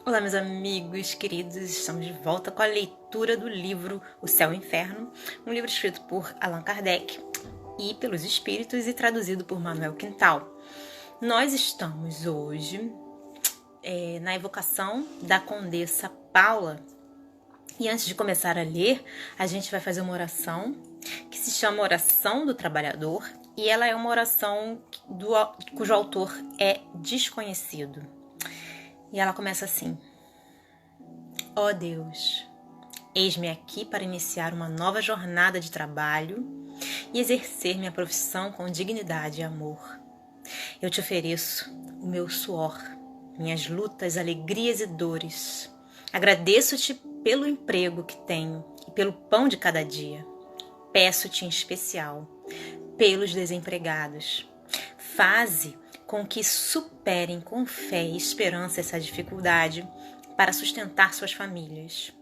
Olá, meus amigos queridos, estamos de volta com a leitura do livro O Céu e o Inferno, um livro escrito por Allan Kardec e pelos Espíritos e traduzido por Manuel Quintal. Nós estamos hoje na evocação da Condessa Paula e antes de começar a ler, a gente vai fazer uma oração que se chama Oração do Trabalhador e ela é uma oração cujo autor é desconhecido. E ela começa assim: ó Deus, eis-me aqui para iniciar uma nova jornada de trabalho e exercer minha profissão com dignidade e amor. Eu te ofereço o meu suor, minhas lutas, alegrias e dores. Agradeço-te pelo emprego que tenho e pelo pão de cada dia. Peço-te em especial pelos desempregados. Faze com que superem com fé e esperança essa dificuldade para sustentar suas famílias.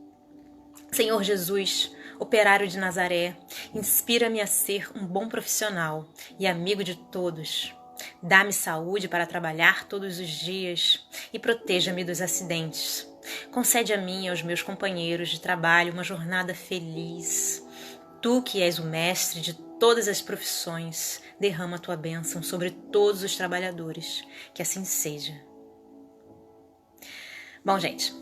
Senhor Jesus, operário de Nazaré, inspira-me a ser um bom profissional e amigo de todos. Dá-me saúde para trabalhar todos os dias e proteja-me dos acidentes. Concede a mim e aos meus companheiros de trabalho uma jornada feliz. Tu que és o mestre de todas as profissões, derrama a tua bênção sobre todos os trabalhadores. Que assim seja. Bom, gente,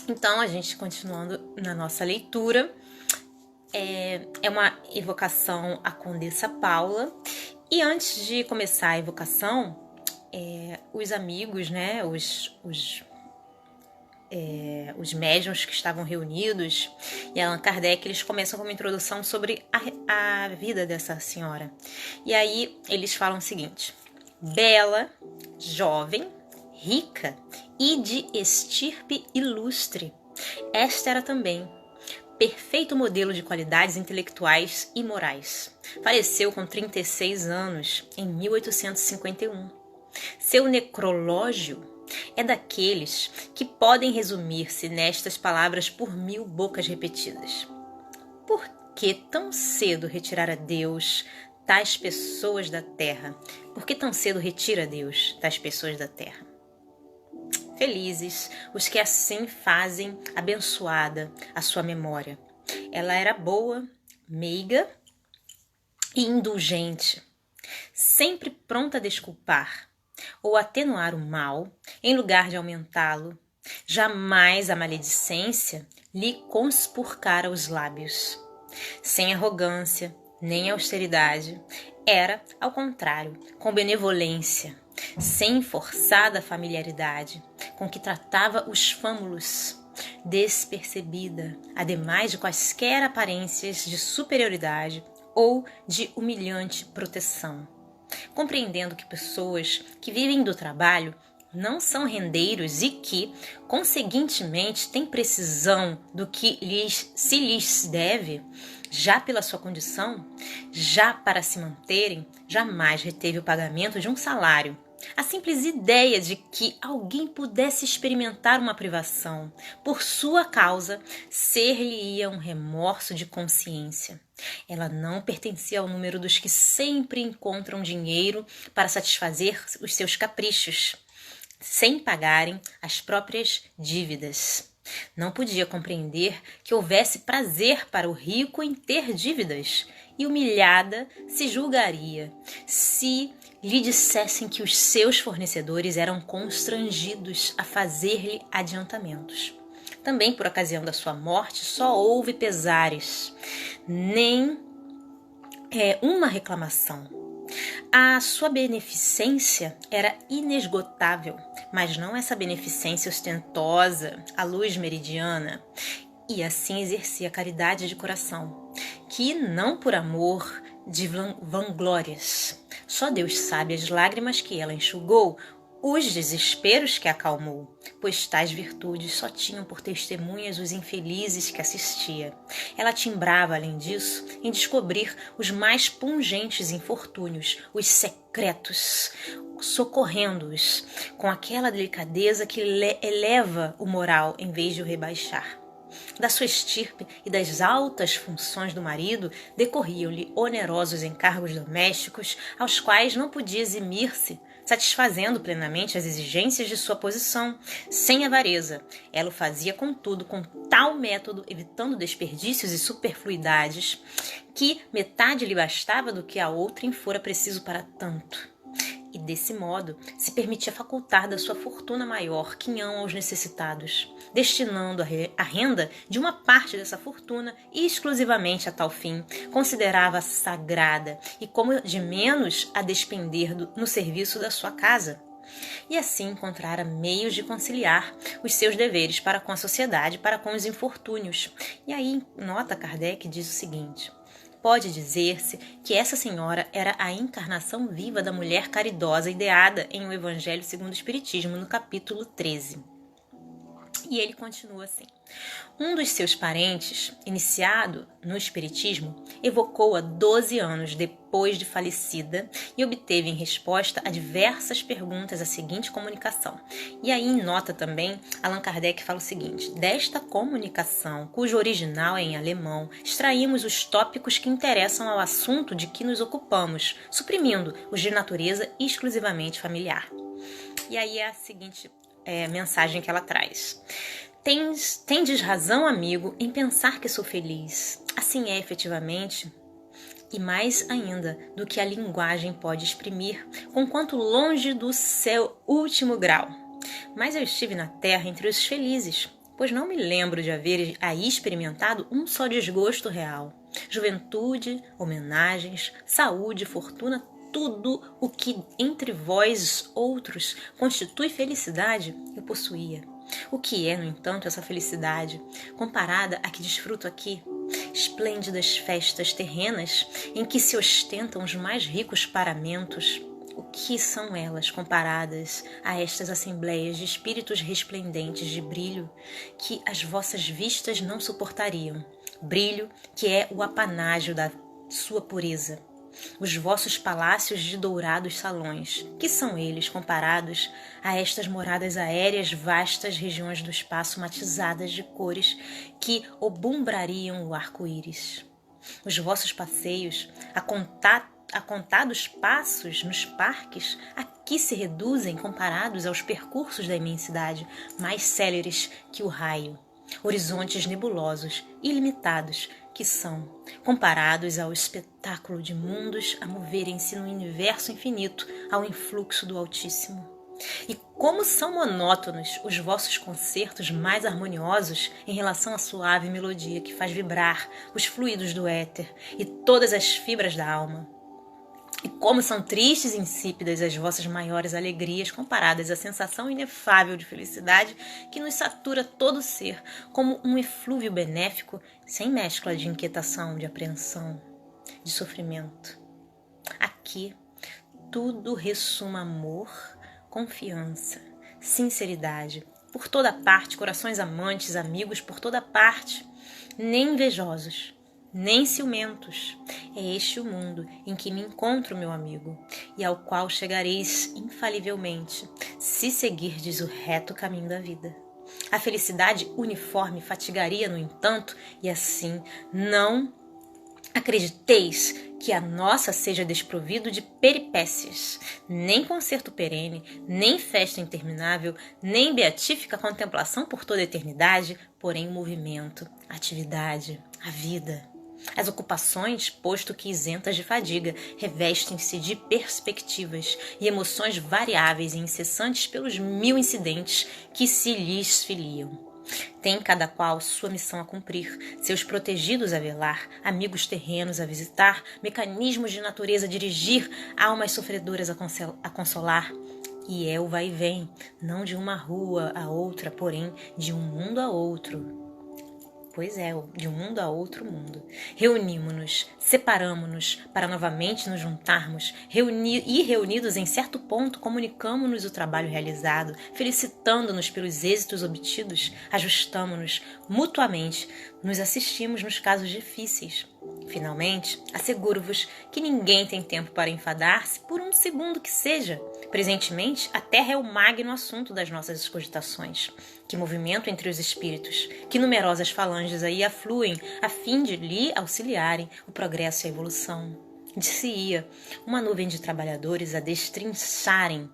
então a gente continuando na nossa leitura, é uma evocação à Condessa Paula. E antes de começar a evocação, os amigos, né, os médiuns que estavam reunidos e Allan Kardec, eles começam com uma introdução sobre a vida dessa senhora. E aí eles falam o seguinte: bela, jovem, rica e de estirpe ilustre. Esta era também perfeito modelo de qualidades intelectuais e morais. Faleceu com 36 anos, em 1851. Seu necrológio é daqueles que podem resumir-se nestas palavras por 1000 bocas repetidas. Por que tão cedo retirar a Deus tais pessoas da terra? Por que tão cedo retira a Deus tais pessoas da terra? Felizes os que assim fazem abençoada a sua memória. Ela era boa, meiga e indulgente, sempre pronta a desculpar ou atenuar o mal, em lugar de aumentá-lo. Jamais a maledicência lhe conspurcara os lábios. Sem arrogância, nem austeridade, era, ao contrário, com benevolência, sem forçada familiaridade, com que tratava os fâmulos, despercebida, ademais de quaisquer aparências de superioridade ou de humilhante proteção. Compreendendo que pessoas que vivem do trabalho não são rendeiros e que, conseguintemente, têm precisão do que se lhes deve, já pela sua condição, já para se manterem, jamais reteve o pagamento de um salário. A simples ideia de que alguém pudesse experimentar uma privação por sua causa ser-lhe-ia um remorso de consciência. Ela não pertencia ao número dos que sempre encontram dinheiro para satisfazer os seus caprichos, sem pagarem as próprias dívidas. Não podia compreender que houvesse prazer para o rico em ter dívidas, e humilhada se julgaria se lhe dissessem que os seus fornecedores eram constrangidos a fazer-lhe adiantamentos. Também por ocasião da sua morte só houve pesares, nem uma reclamação. A sua beneficência era inesgotável, mas não essa beneficência ostentosa, à luz meridiana, e assim exercia a caridade de coração, que não por amor de vanglórias. Só Deus sabe as lágrimas que ela enxugou, os desesperos que acalmou, pois tais virtudes só tinham por testemunhas os infelizes que assistia. Ela timbrava, além disso, em descobrir os mais pungentes infortúnios, os secretos, socorrendo-os com aquela delicadeza que eleva o moral em vez de o rebaixar. Da sua estirpe e das altas funções do marido decorriam-lhe onerosos encargos domésticos aos quais não podia eximir-se satisfazendo plenamente as exigências de sua posição, sem avareza. Ela o fazia, contudo, com tal método, evitando desperdícios e superfluidades, que metade lhe bastava do que a outrem fora preciso para tanto. E desse modo se permitia facultar da sua fortuna maior quinhão aos necessitados, destinando a renda de uma parte dessa fortuna exclusivamente a tal fim, considerava sagrada e como de menos a despender no serviço da sua casa. E assim encontrara meios de conciliar os seus deveres para com a sociedade, para com os infortúnios. E aí, nota Kardec, diz o seguinte: pode dizer-se que essa senhora era a encarnação viva da mulher caridosa ideada em O Evangelho segundo o Espiritismo, no capítulo 13. E ele continua assim: um dos seus parentes, iniciado no Espiritismo, evocou-a 12 anos depois de falecida e obteve em resposta a diversas perguntas a seguinte comunicação. E aí, em nota também, Allan Kardec fala o seguinte: desta comunicação, cujo original é em alemão, extraímos os tópicos que interessam ao assunto de que nos ocupamos, suprimindo os de natureza exclusivamente familiar. E aí é a seguinte mensagem que ela traz: tendes razão, amigo, em pensar que sou feliz. Assim é efetivamente, e mais ainda do que a linguagem pode exprimir, conquanto longe do seu último grau. Mas eu estive na terra entre os felizes, pois não me lembro de haver aí experimentado um só desgosto real. Juventude, homenagens, saúde, fortuna, tudo o que entre vós outros constitui felicidade, eu possuía. O que é, no entanto, essa felicidade, comparada à que desfruto aqui? Esplêndidas festas terrenas em que se ostentam os mais ricos paramentos. O que são elas comparadas a estas assembleias de espíritos resplendentes de brilho que as vossas vistas não suportariam? Brilho que é o apanágio da sua pureza. Os vossos palácios de dourados salões, que são eles comparados a estas moradas aéreas, vastas regiões do espaço matizadas de cores que obumbrariam o arco-íris. Os vossos passeios, a contados passos nos parques, aqui se reduzem comparados aos percursos da imensidade, mais céleres que o raio. Horizontes nebulosos, ilimitados, que são, comparados ao espetáculo de mundos a moverem-se no universo infinito ao influxo do Altíssimo. E como são monótonos os vossos concertos mais harmoniosos em relação à suave melodia que faz vibrar os fluidos do éter e todas as fibras da alma. E como são tristes e insípidas as vossas maiores alegrias comparadas à sensação inefável de felicidade que nos satura todo o ser, como um eflúvio benéfico, sem mescla de inquietação, de apreensão, de sofrimento. Aqui, tudo ressuma amor, confiança, sinceridade. Por toda parte, corações amantes, amigos por toda parte, nem invejosos, nem ciumentos. É este o mundo em que me encontro, meu amigo, e ao qual chegareis infalivelmente, se seguirdes o reto caminho da vida. A felicidade uniforme fatigaria, no entanto, e assim não acrediteis que a nossa seja desprovido de peripécias, nem concerto perene, nem festa interminável, nem beatífica contemplação por toda a eternidade, porém o movimento, a atividade, a vida. As ocupações, posto que isentas de fadiga, revestem-se de perspectivas e emoções variáveis e incessantes pelos 1000 incidentes que se lhes filiam. Tem cada qual sua missão a cumprir, seus protegidos a velar, amigos terrenos a visitar, mecanismos de natureza a dirigir, almas sofredoras a consolar. E é o vai e vem, não de uma rua a outra, porém de um mundo a outro. Pois é, de um mundo a outro mundo. Reunimos-nos, separamo-nos para novamente nos juntarmos, e reunidos em certo ponto, comunicamo-nos o trabalho realizado, felicitando-nos pelos êxitos obtidos, ajustamo-nos mutuamente, nos assistimos nos casos difíceis. Finalmente, asseguro-vos que ninguém tem tempo para enfadar-se por um segundo que seja. Presentemente, a Terra é o magno assunto das nossas cogitações. Que movimento entre os espíritos, que numerosas falanges aí afluem a fim de lhe auxiliarem o progresso e a evolução. Disse-ia uma nuvem de trabalhadores a destrincharem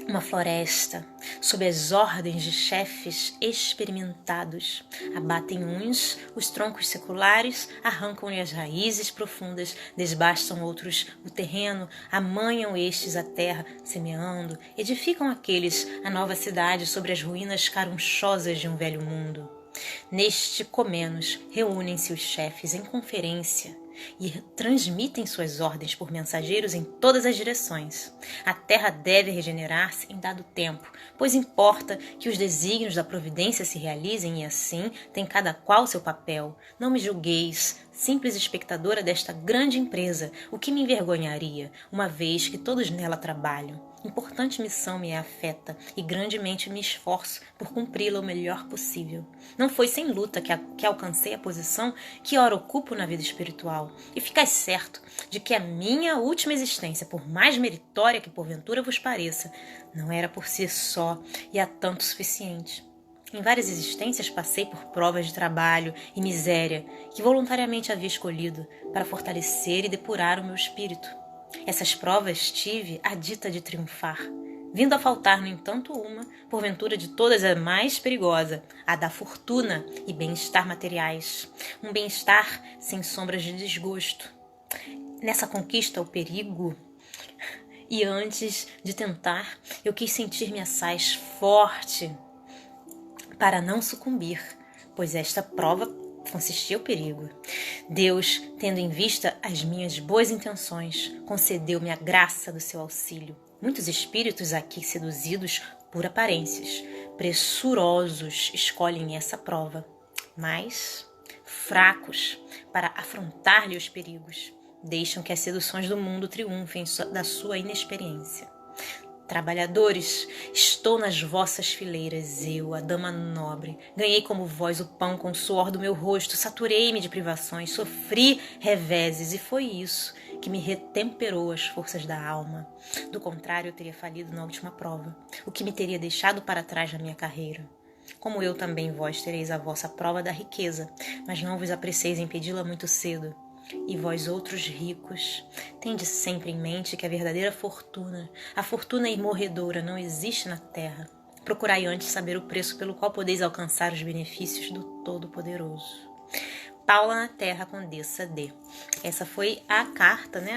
uma floresta, sob as ordens de chefes experimentados. Abatem uns os troncos seculares, arrancam-lhe as raízes profundas, desbastam outros o terreno, amanham estes a terra, semeando, edificam aqueles a nova cidade sobre as ruínas carunchosas de um velho mundo. Neste Comenos reúnem-se os chefes em conferência e transmitem suas ordens por mensageiros em todas as direções. A terra deve regenerar-se em dado tempo, pois importa que os desígnios da providência se realizem e assim tem cada qual seu papel. Não me julgueis, simples espectadora desta grande empresa, o que me envergonharia, uma vez que todos nela trabalham. Importante missão me afeta e grandemente me esforço por cumpri-la o melhor possível. Não foi sem luta que alcancei a posição que ora ocupo na vida espiritual. E ficai certo de que a minha última existência, por mais meritória que porventura vos pareça, não era por si só e há tanto suficiente. Em várias existências passei por provas de trabalho e miséria que voluntariamente havia escolhido para fortalecer e depurar o meu espírito. Essas provas tive a dita de triunfar, vindo a faltar, no entanto, uma, porventura de todas a mais perigosa, a da fortuna e bem-estar materiais, um bem-estar sem sombras de desgosto. Nessa conquista, o perigo, e antes de tentar, eu quis sentir-me assaz forte para não sucumbir, pois esta prova consistia o perigo. Deus, tendo em vista as minhas boas intenções, concedeu-me a graça do seu auxílio. Muitos espíritos aqui seduzidos por aparências, pressurosos, escolhem essa prova, mas fracos para afrontar-lhe os perigos, deixam que as seduções do mundo triunfem da sua inexperiência. Trabalhadores, estou nas vossas fileiras, eu, a dama nobre. Ganhei como vós o pão com o suor do meu rosto, saturei-me de privações, sofri reveses, e foi isso que me retemperou as forças da alma. Do contrário, eu teria falido na última prova, o que me teria deixado para trás na minha carreira. Como eu também vós tereis a vossa prova da riqueza, mas não vos apreceis em pedi-la muito cedo. E vós outros ricos, tende sempre em mente que a verdadeira fortuna, a fortuna imorredora, não existe na terra. Procurai antes saber o preço pelo qual podeis alcançar os benefícios do Todo-Poderoso. Paula na Terra, Condessa D. Essa foi a carta, né?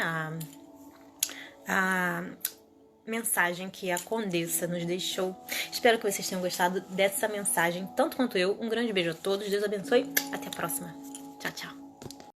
A mensagem que a Condessa nos deixou. Espero que vocês tenham gostado dessa mensagem, tanto quanto eu. Um grande beijo a todos, Deus abençoe, até a próxima. Tchau, tchau.